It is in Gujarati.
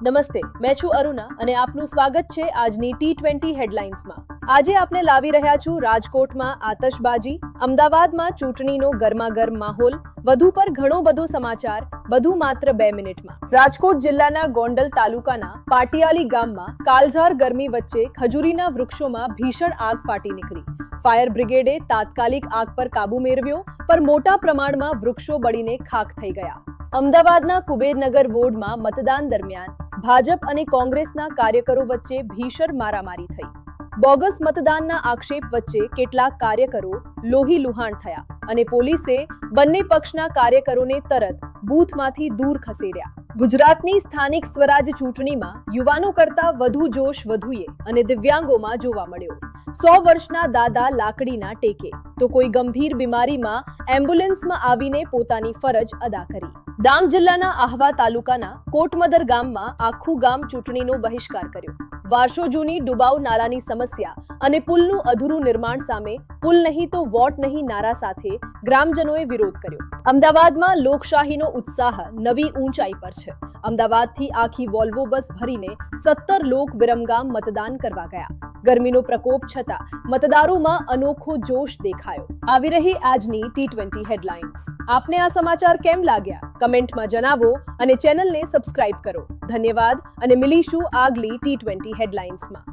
નમસ્તે, મેં છું અરુણા અને આપનું સ્વાગત છે આજની T20 હેડલાઇન્સમાં. આજે આપને લાવી રહ્યા છું રાજકોટમાં આતશબાજી, અમદાવાદમાં ચૂંટણીનો ગરમાગરમ માહોલ, વધુ પર ઘણો બધો સમાચાર, બધું માત્ર 2 મિનિટમાં. રાજકોટ જિલ્લાના ગોંડલ તાલુકાના પાટિયાલી ગામમાં કાળઝાળ ગરમી વચ્ચે ખજૂરીના વૃક્ષોમાં ભીષણ આગ ફાટી નીકળી. ફાયર બ્રિગેડે તાત્કાલિક આગ પર કાબુ મેળવ્યો, પણ મોટા પ્રમાણમાં વૃક્ષો બળીને ખાખ થઈ ગયા. અમદાવાદના કુબેરનગર વોર્ડમાં મતદાન દરમિયાન ભાજપ અને કોંગ્રેસના કાર્યકરો વચ્ચે ભીષણ મારામારી થઈ. બોગસ મતદાનના આક્ષેપ વચ્ચે કેટલાક કાર્યકરો લોહીલુહાણ થયા અને પોલીસે બંને પક્ષના કાર્યકરોને તરત બૂથમાંથી દૂર ખસેડ્યા. ગુજરાતની સ્થાનિક સ્વરાજ ચૂંટણીમાં યુવાનો કરતા વધુ જોશ વધુએ અને દિવ્યાંગોમાં જોવા મળ્યો. 100 વર્ષના દાદા લાકડીના ટેકે તો કોઈ ગંભીર બીમારીમાં એમ્બ્યુલન્સમાં આવીને પોતાની ફરજ અદા કરી. ડાંગ જિલ્લાના આહવા તાલુકાના કોટમદર ગામમાં આખું ગામ ચૂંટણીનો બહિષ્કાર કર્યો. વર્ષો જૂની ડુબાઉ નાલાની સમસ્યા અને પુલનું અધૂરું નિર્માણ સામે પુલ નહીં તો વોટ નહીં નારા સાથે ગ્રામજનોએ વિરોધ કર્યો. અમદાવાદમાં લોકશાહીનો ઉત્સાહ નવી ઊંચાઈ પર છે. અમદાવાદથી આખી વોલ્વો બસ ભરીને 17 લોક વિરમગામ મતદાન કરવા ગયા. ગરમીનો પ્રકોપ છતાં મતદારોમાં અનોખો જોશ દેખાયો. આવી રહી આજની T20 હેડલાઇન્સ. આપને આ સમાચાર કેમ લાગ્યા? કમેન્ટમાં જણાવો અને ચેનલને સબસ્ક્રાઇબ કરો. ધન્યવાદ અને મળીશું આગલી T20 હેડલાઇન્સમાં.